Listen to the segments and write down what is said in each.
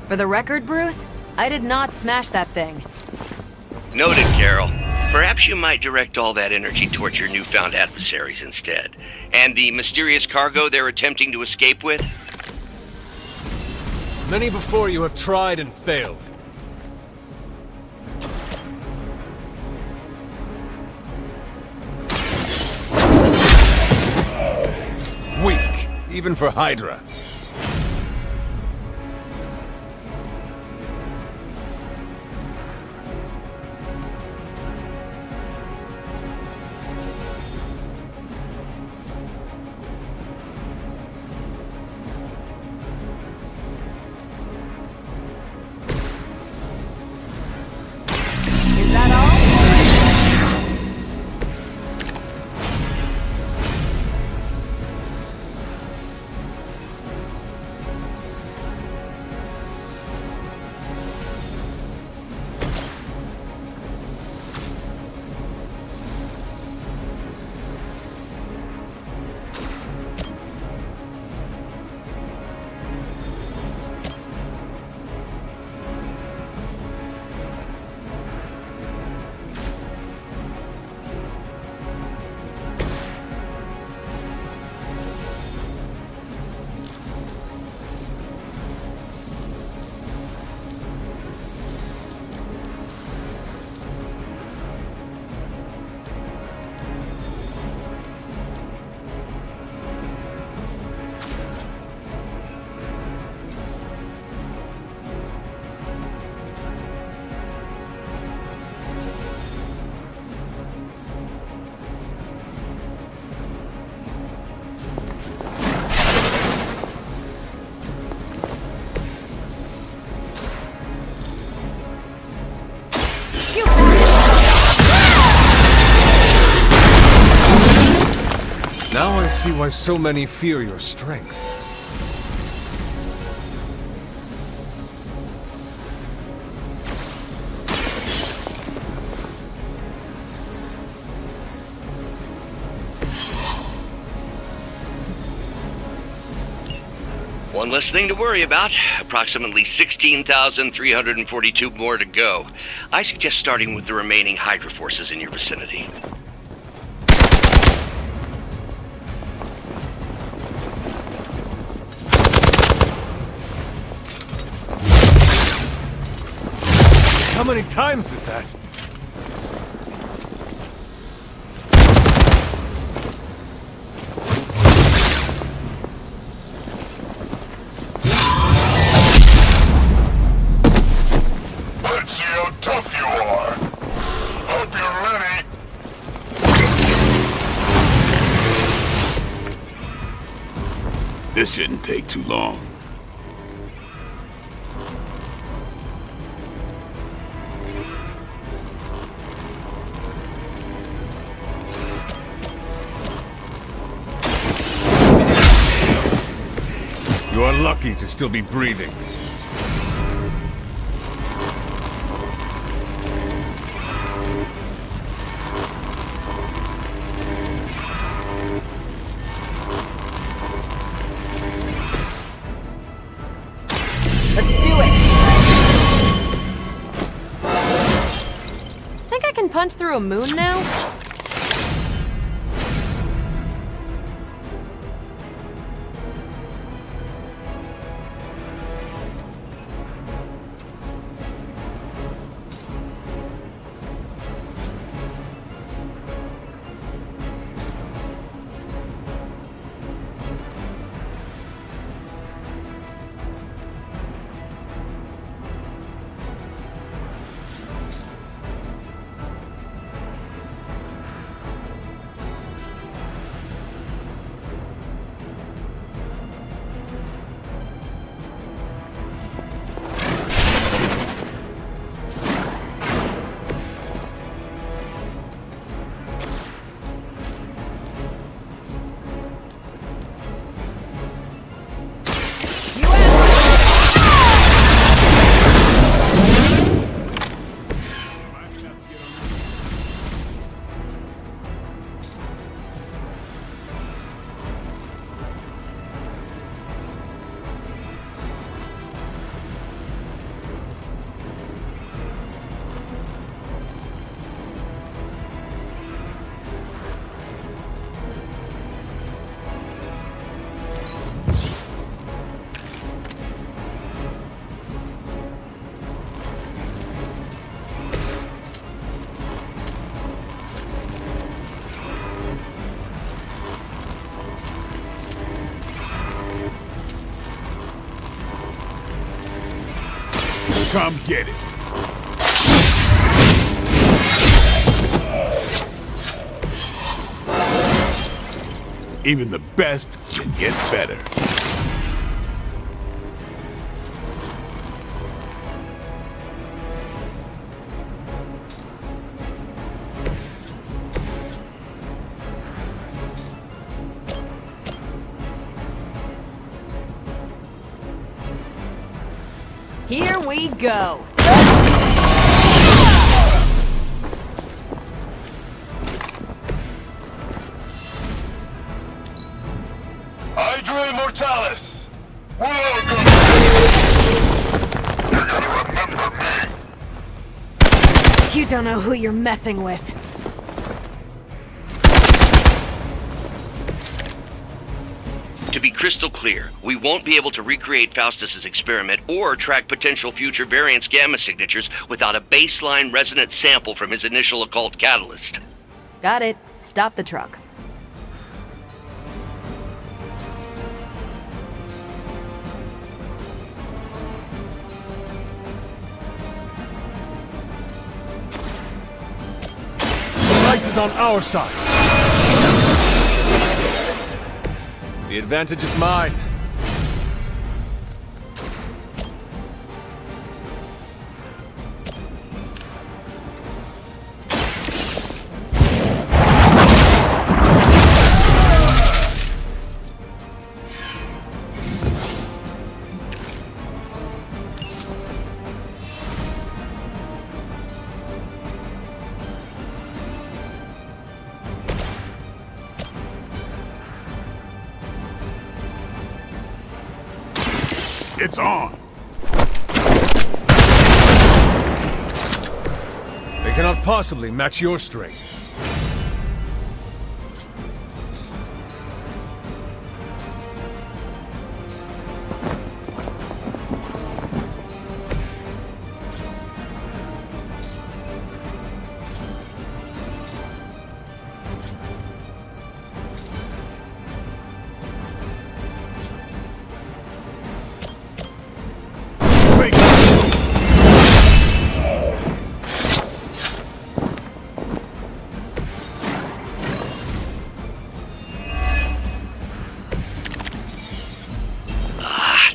For the record, Bruce, I did not smash that thing. Noted, Carol. Perhaps you might direct all that energy towards your newfound adversaries instead. And the mysterious cargo they're attempting to escape with? Many before you have tried and failed. Weak, even for Hydra. Is that all? Now I see why so many fear your strength. One less thing to worry about. Approximately 16,342 more to go. I suggest starting with the remaining Hydra forces in your vicinity. How many times is that? Let's see how tough you are. Hope you're ready. This shouldn't take too long. You are lucky to still be breathing. Let's do it! Think I can punch through a moon now? Come get it. Even the best can get better. Here we go. Hydra Mortalis! Welcome! You're gonna remember me. You don't know who you're messing with. To be crystal clear, we won't be able to recreate Faustus's experiment or track potential future variance gamma signatures without a baseline resonant sample from his initial occult catalyst. Got it. Stop the truck. The light is on our side. The advantage is mine. It's on. They cannot possibly match your strength.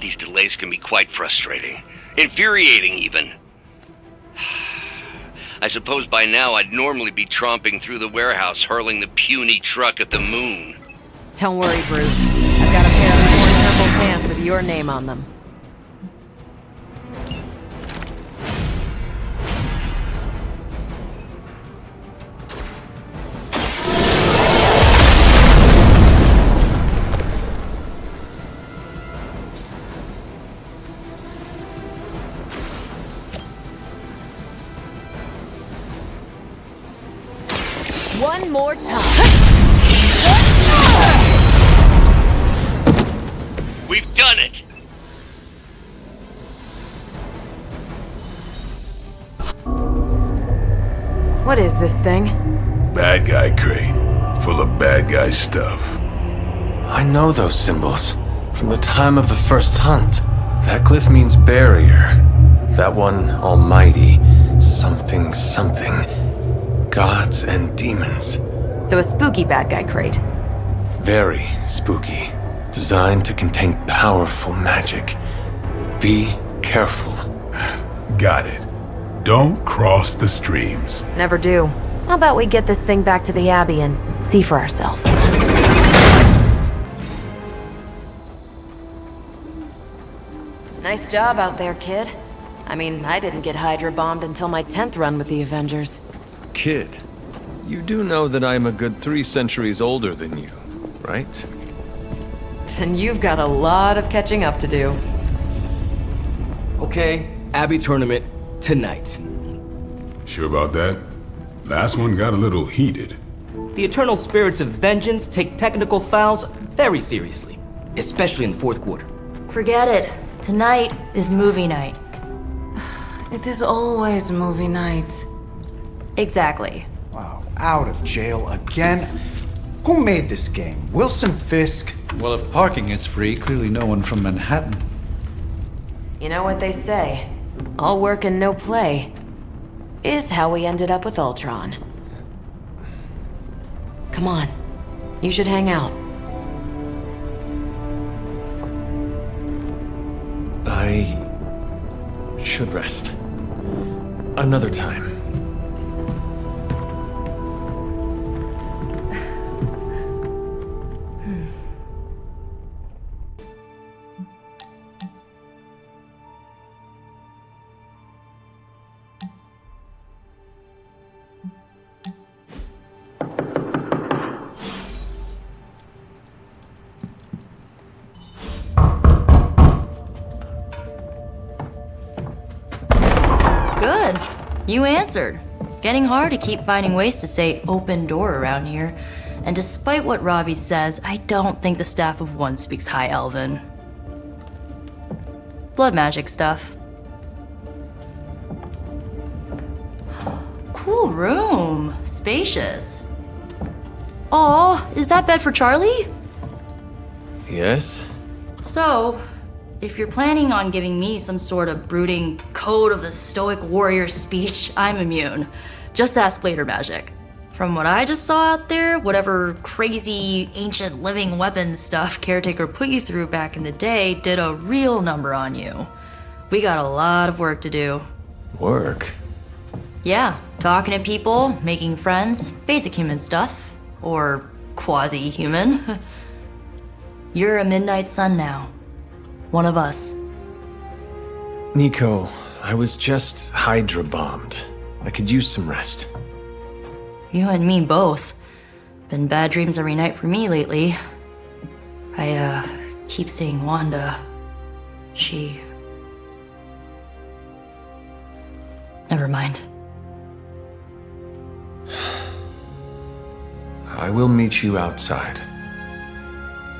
These delays can be quite frustrating. Infuriating, even. I suppose by now I'd normally be tromping through the warehouse hurling the puny truck at the moon. Don't worry, Bruce. I've got a pair of Lord Purple's hands with your name on them. One more time. We've done it! What is this thing? Bad guy crate. Full of bad guy stuff. I know those symbols from the time of the first hunt. That glyph means barrier. That one, almighty. Something, something. Gods and demons. So a spooky bad guy crate. Very spooky. Designed to contain powerful magic. Be careful. Got it. Don't cross the streams. Never do. How about we get this thing back to the Abbey and see for ourselves? Nice job out there, kid. I mean, I didn't get Hydra bombed until my 10th run with the Avengers. Kid, you do know that I'm a good 3 centuries older than you, right? Then you've got a lot of catching up to do. Okay, Abbey tournament tonight. Sure about that? Last one got a little heated. The Eternal Spirits of Vengeance take technical fouls very seriously, especially in the fourth quarter. Forget it. Tonight is movie night. It is always movie night. Exactly. Wow, out of jail again? Who made this game? Wilson Fisk? Well, if parking is free, clearly no one from Manhattan. You know what they say. All work and no play is how we ended up with Ultron. Come on. You should hang out. I should rest. Another time. Good. You answered. Getting hard to keep finding ways to say open door around here. And despite what Robbie says, I don't think the staff of one speaks High Elven. Blood magic stuff. Cool room. Spacious. Aw, is that bed for Charlie? Yes? So, if you're planning on giving me some sort of brooding code of the stoic warrior speech, I'm immune. Just ask later magic. From what I just saw out there, whatever crazy ancient living weapons stuff Caretaker put you through back in the day did a real number on you. We got a lot of work to do. Work? Yeah, talking to people, making friends, basic human stuff. Or quasi-human. You're a midnight sun now. One of us. Nico, I was just Hydra bombed. I could use some rest. You and me both. Been bad dreams every night for me lately. I, keep seeing Wanda. She... Never mind. I will meet you outside.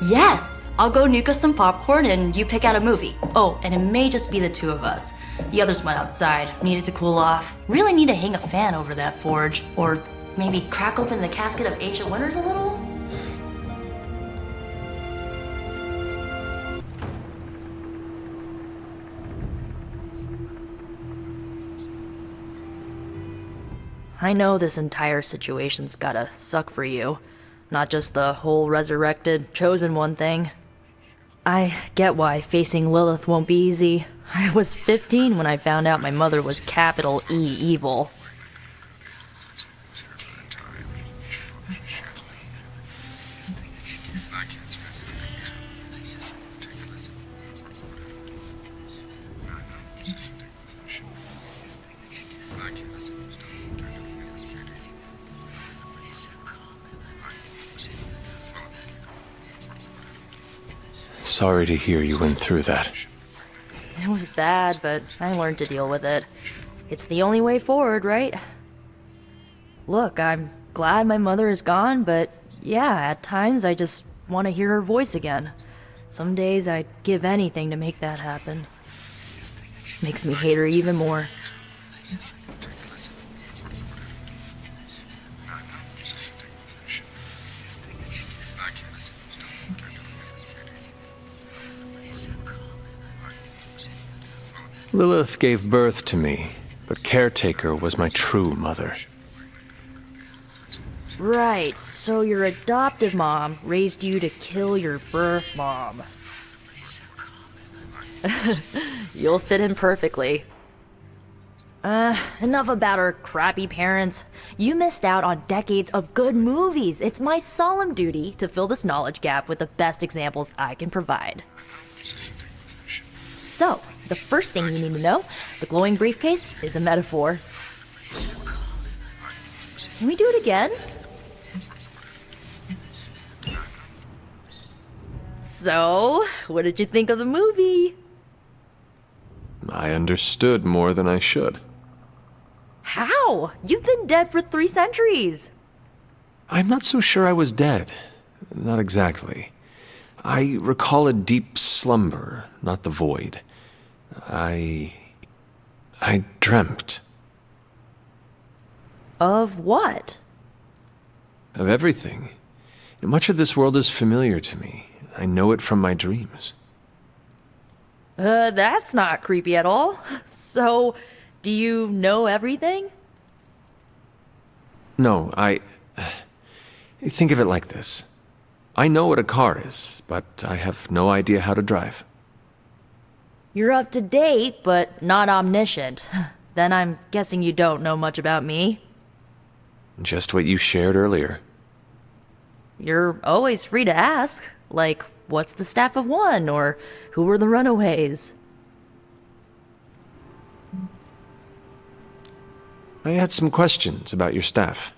Yes! I'll go nuke us some popcorn and you pick out a movie. Oh, and it may just be the two of us. The others went outside, needed to cool off. Really need to hang a fan over that forge. Or maybe crack open the casket of ancient wonders a little? I know this entire situation's gotta suck for you. Not just the whole resurrected, chosen one thing. I get why facing Lilith won't be easy. I was 15 when I found out my mother was capital E evil. Sorry to hear you went through that. It was bad, but I learned to deal with it. It's the only way forward, right? Look, I'm glad my mother is gone, but yeah, at times I just want to hear her voice again. Some days I'd give anything to make that happen. Makes me hate her even more. Lilith gave birth to me, but Caretaker was my true mother. Right, so your adoptive mom raised you to kill your birth mom. You'll fit in perfectly. Enough about our crappy parents. You missed out on decades of good movies. It's my solemn duty to fill this knowledge gap with the best examples I can provide. So, the first thing you need to know, the glowing briefcase is a metaphor. Can we do it again? So, what did you think of the movie? I understood more than I should. How? You've been dead for 3 centuries. I'm not so sure I was dead. Not exactly. I recall a deep slumber, not the void. I dreamt. Of what? Of everything. Much of this world is familiar to me. I know it from my dreams. That's not creepy at all. So, do you know everything? No, think of it like this. I know what a car is, but I have no idea how to drive. You're up to date, but not omniscient. Then I'm guessing you don't know much about me. Just what you shared earlier. You're always free to ask. Like, what's the staff of one? Or who were the runaways? I had some questions about your staff.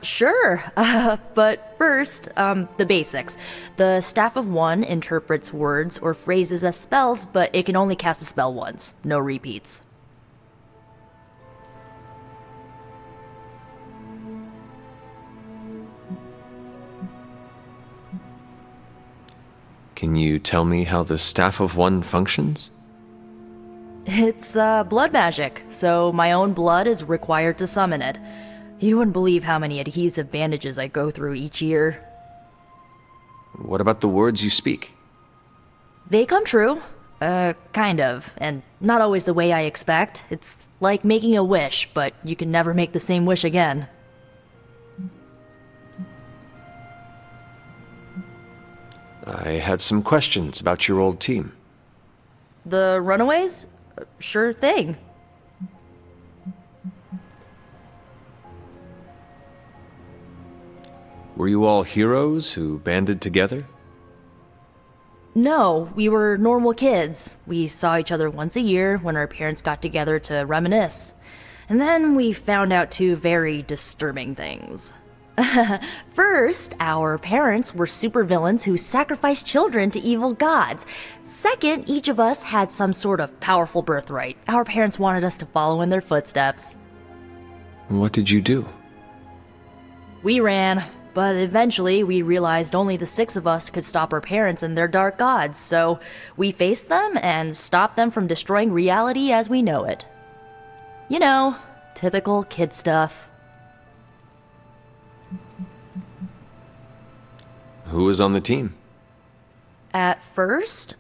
Sure. But first, the basics. The staff of one interprets words or phrases as spells, but it can only cast a spell once. No repeats. Can you tell me how the Staff of One functions? It's, blood magic, so my own blood is required to summon it. You wouldn't believe how many adhesive bandages I go through each year. What about the words you speak? They come true. Kind of, and not always the way I expect. It's like making a wish, but you can never make the same wish again. I had some questions about your old team. The runaways? Sure thing. Were you all heroes who banded together? No, we were normal kids. We saw each other once a year when our parents got together to reminisce. And then we found out two very disturbing things. First, our parents were supervillains who sacrificed children to evil gods. Second, each of us had some sort of powerful birthright. Our parents wanted us to follow in their footsteps. What did you do? We ran, but eventually we realized only the six of us could stop our parents and their dark gods, so we faced them and stopped them from destroying reality as we know it. You know, typical kid stuff. Who was on the team? At first,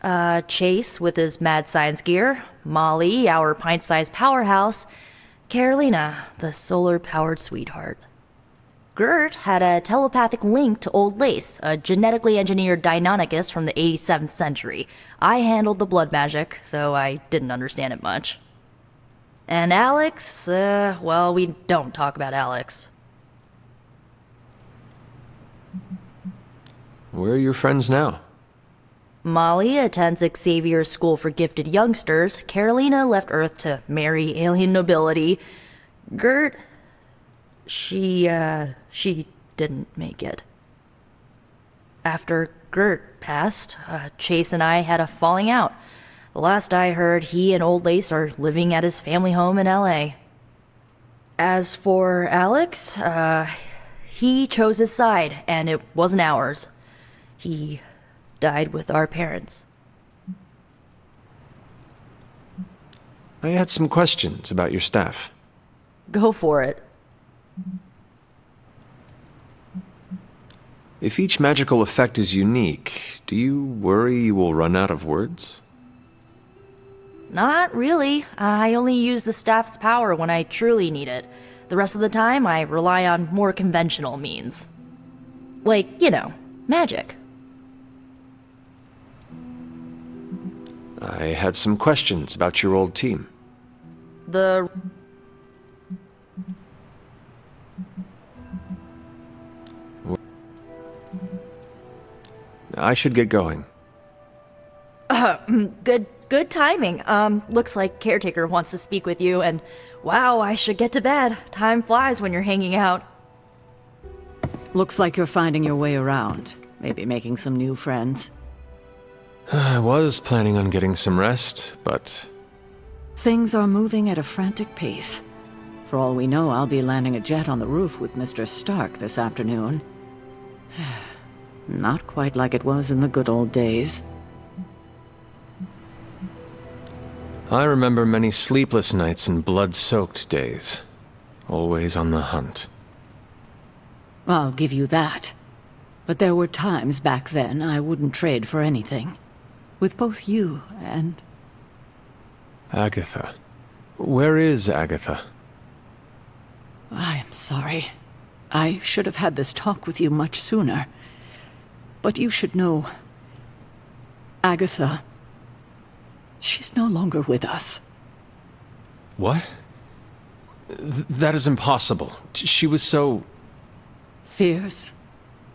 Chase with his mad science gear, Molly, our pint-sized powerhouse, Carolina, the solar-powered sweetheart. Gert had a telepathic link to Old Lace, a genetically engineered Deinonychus from the 87th century. I handled the blood magic, though I didn't understand it much. And Alex, well, we don't talk about Alex. Where are your friends now? Molly attends Xavier's School for Gifted Youngsters. Carolina left Earth to marry alien nobility. Gert... She didn't make it. After Gert passed, Chase and I had a falling out. The last I heard, he and Old Lace are living at his family home in LA. As for Alex, he chose his side, and it wasn't ours. He died with our parents. I had some questions about your staff. Go for it. If each magical effect is unique, do you worry you will run out of words? Not really. I only use the staff's power when I truly need it. The rest of the time, I rely on more conventional means. Like, you know, magic. I had some questions about your old team. The... I should get going. Good timing. Looks like Caretaker wants to speak with you, and wow, I should get to bed. Time flies when you're hanging out. Looks like you're finding your way around. Maybe making some new friends. I was planning on getting some rest, but... Things are moving at a frantic pace. For all we know, I'll be landing a jet on the roof with Mr. Stark this afternoon. Not quite like it was in the good old days. I remember many sleepless nights and blood-soaked days. Always on the hunt. I'll give you that. But there were times back then I wouldn't trade for anything. with both you and... Agatha. Where is Agatha? I am sorry. I should have had this talk with you much sooner. But you should know... Agatha... she's no longer with us. What? That is impossible. She was so... fierce,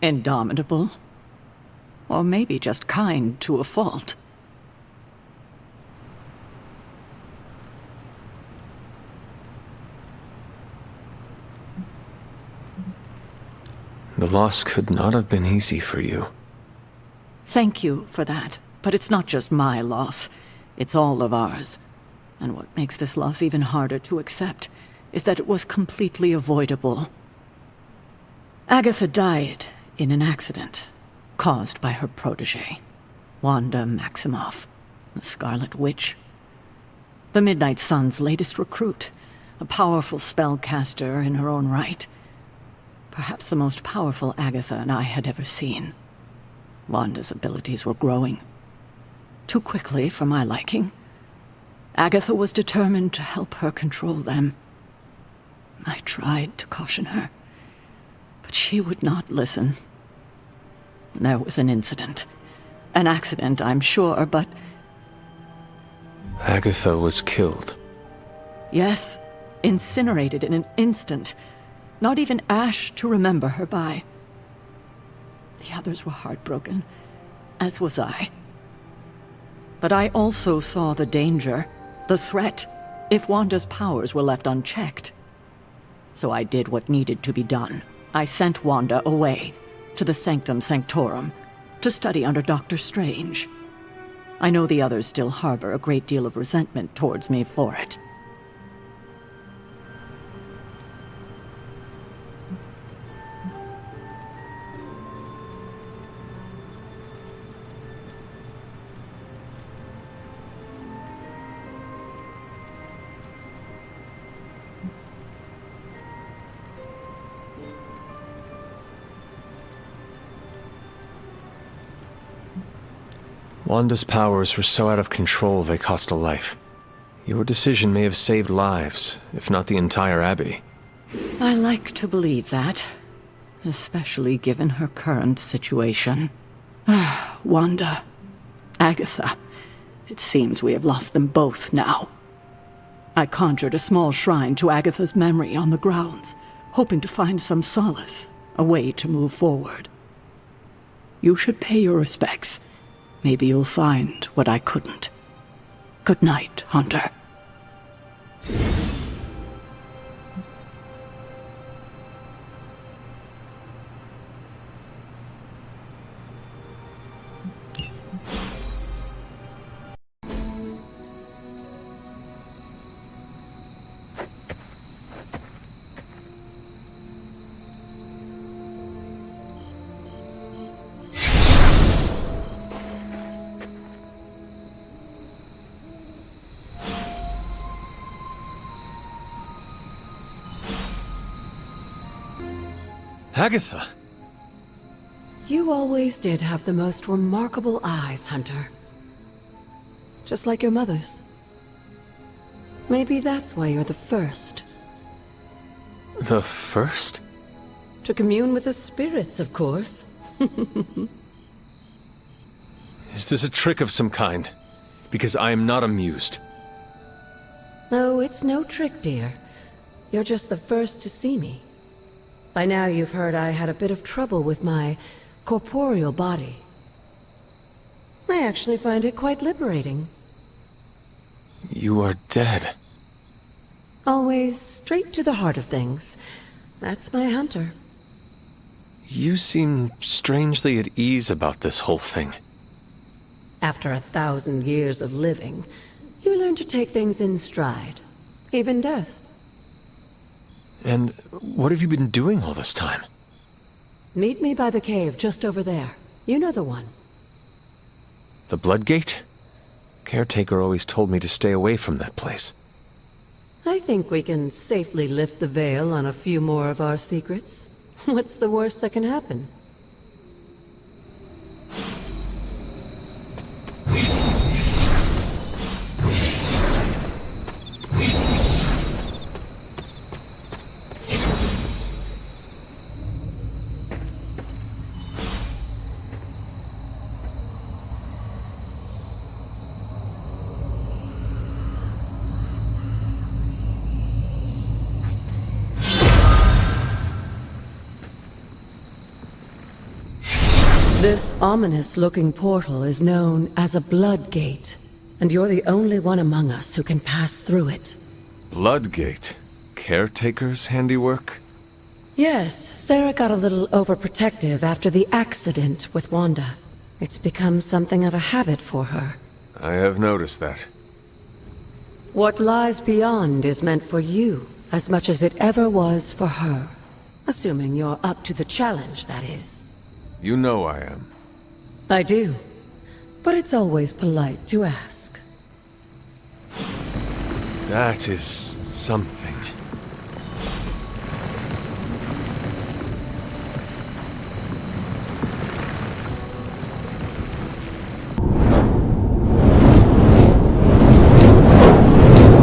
indomitable, or maybe just kind to a fault. The loss could not have been easy for you. Thank you for that, but it's not just my loss. It's all of ours. And what makes this loss even harder to accept is that it was completely avoidable. Agatha died in an accident caused by her protege, Wanda Maximoff, the Scarlet Witch. The Midnight Sun's latest recruit, a powerful spellcaster in her own right. Perhaps the most powerful Agatha and I had ever seen. Wanda's abilities were growing. Too quickly for my liking. Agatha was determined to help her control them. I tried to caution her, but she would not listen. There was an incident. An accident, I'm sure, but... Agatha was killed. Yes, incinerated in an instant. Not even ash to remember her by. The others were heartbroken, as was I. But I also saw the danger, the threat, if Wanda's powers were left unchecked. So I did what needed to be done. I sent Wanda away, to the Sanctum Sanctorum, to study under Dr. Strange. I know the others still harbor a great deal of resentment towards me for it. Wanda's powers were so out of control they cost a life. Your decision may have saved lives, if not the entire Abbey. I like to believe that, especially given her current situation. Wanda, Agatha, it seems we have lost them both now. I conjured a small shrine to Agatha's memory on the grounds, hoping to find some solace, a way to move forward. You should pay your respects. Maybe you'll find what I couldn't. Good night, Hunter. Agatha! You always did have the most remarkable eyes, Hunter. Just like your mother's. Maybe that's why you're the first. The first? To commune with the spirits, of course. Is this a trick of some kind? Because I am not amused. No, it's no trick, dear. You're just the first to see me. By now you've heard I had a bit of trouble with my corporeal body. I actually find it quite liberating. You are dead. Always straight to the heart of things. That's my Hunter. You seem strangely at ease about this whole thing. After 1,000 years of living, you learn to take things in stride. Even death. And what have you been doing all this time? Meet me by the cave just over there. You know the one. The Blood Gate? Caretaker always told me to stay away from that place. I think we can safely lift the veil on a few more of our secrets. What's the worst that can happen? This ominous-looking portal is known as a blood gate, and you're the only one among us who can pass through it. Bloodgate? Caretaker's handiwork? Yes, Sarah got a little overprotective after the accident with Wanda. It's become something of a habit for her. I have noticed that. What lies beyond is meant for you, as much as it ever was for her. Assuming you're up to the challenge, that is. You know I am. I do. But it's always polite to ask. That is something.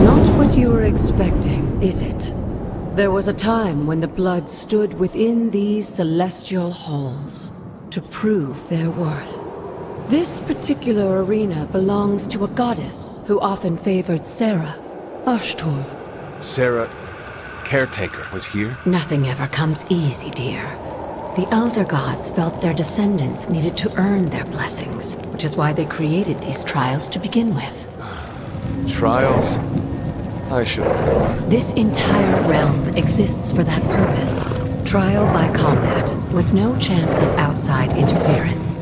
Not what you were expecting, is it? There was a time when the blood stood within these celestial halls to prove their worth. This particular arena belongs to a goddess who often favored Sarah, Ashtor. Sarah, caretaker, was here? Nothing ever comes easy, dear. The Elder Gods felt their descendants needed to earn their blessings, which is why they created these trials to begin with. Trials? I should have known. This entire realm exists for that purpose. Trial by combat, with no chance of outside interference.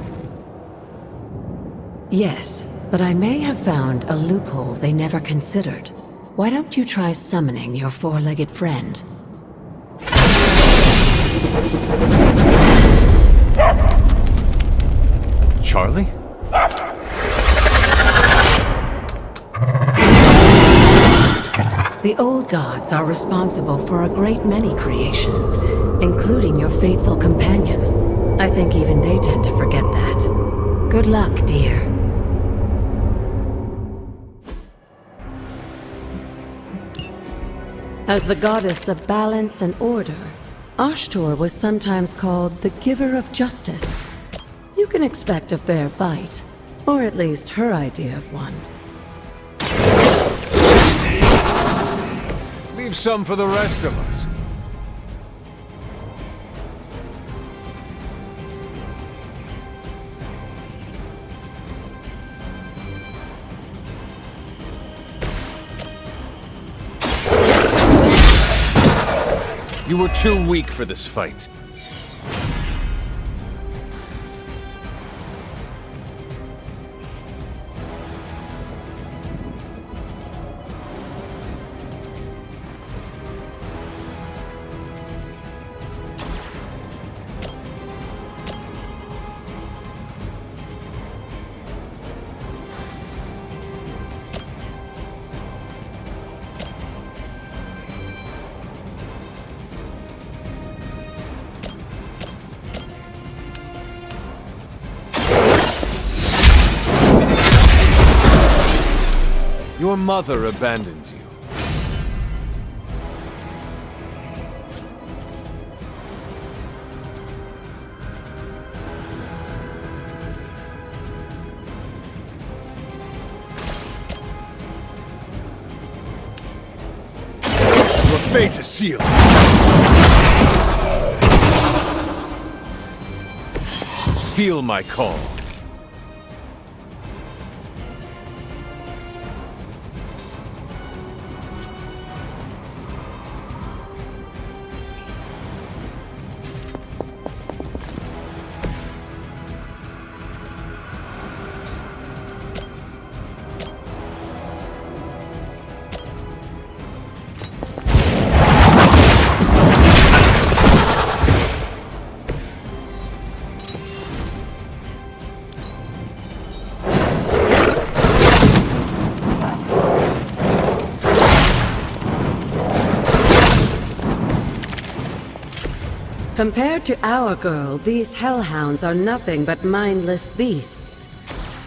Yes, but I may have found a loophole they never considered. Why don't you try summoning your four-legged friend? Charlie? The old gods are responsible for a great many creations, including your faithful companion. I think even they tend to forget that. Good luck, dear. As the goddess of balance and order, Ashtor was sometimes called the giver of justice. You can expect a fair fight, or at least her idea of one. Leave some for the rest of us. You were too weak for this fight. Your mother abandons you. Your fate is sealed. Feel my call. Compared to our girl, these hellhounds are nothing but mindless beasts.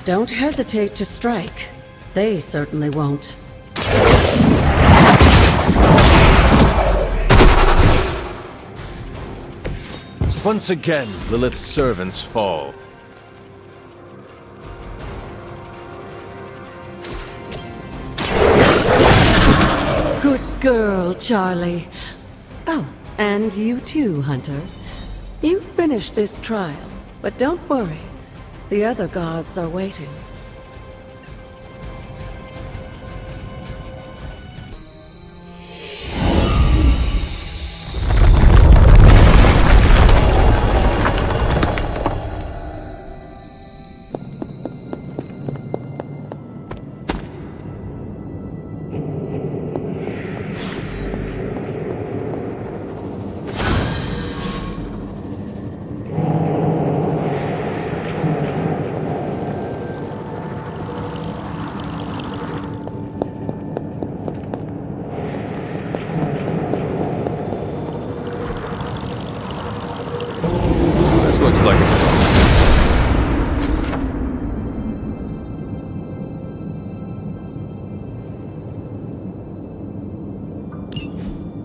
Don't hesitate to strike. They certainly won't. Once again, Lilith's servants fall. Good girl, Charlie. Oh, and you too, Hunter. You finished this trial. But don't worry, the other gods are waiting. This looks like a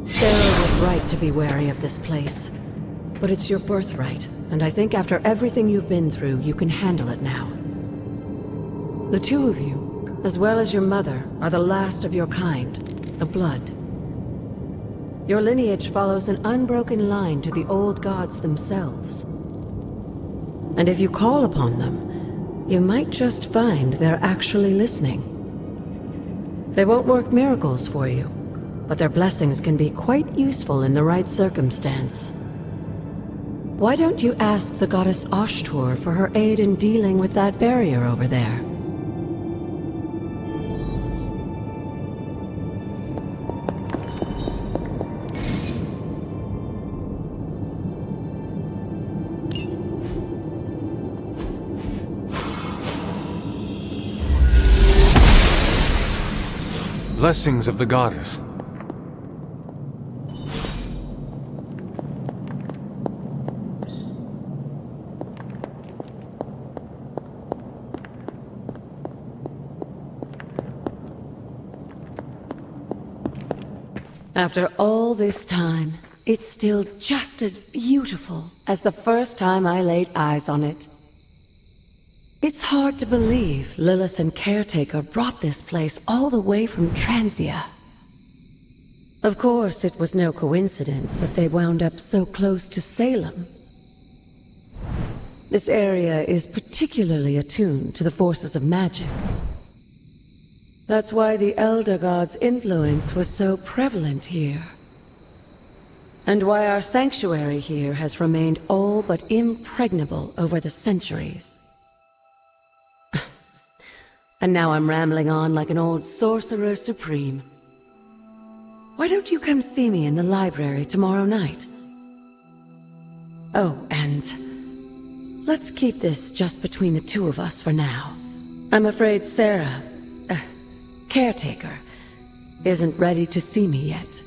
Sarah was right to be wary of this place. But it's your birthright, and I think after everything you've been through, you can handle it now. The two of you, as well as your mother, are the last of your kind, a blood. Your lineage follows an unbroken line to the old gods themselves. And if you call upon them, you might just find they're actually listening. They won't work miracles for you, but their blessings can be quite useful in the right circumstance. Why don't you ask the goddess Ashtur for her aid in dealing with that barrier over there? Blessings of the goddess. After all this time, it's still just as beautiful as the first time I laid eyes on it. It's hard to believe Lilith and Caretaker brought this place all the way from Transia. Of course, it was no coincidence that they wound up so close to Salem. This area is particularly attuned to the forces of magic. That's why the Elder God's influence was so prevalent here. And why our sanctuary here has remained all but impregnable over the centuries. And now I'm rambling on like an old sorcerer supreme. Why don't you come see me in the library tomorrow night? Oh, and let's keep this just between the two of us for now. I'm afraid Sarah, Caretaker, isn't ready to see me yet.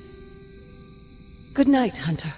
Good night, Hunter.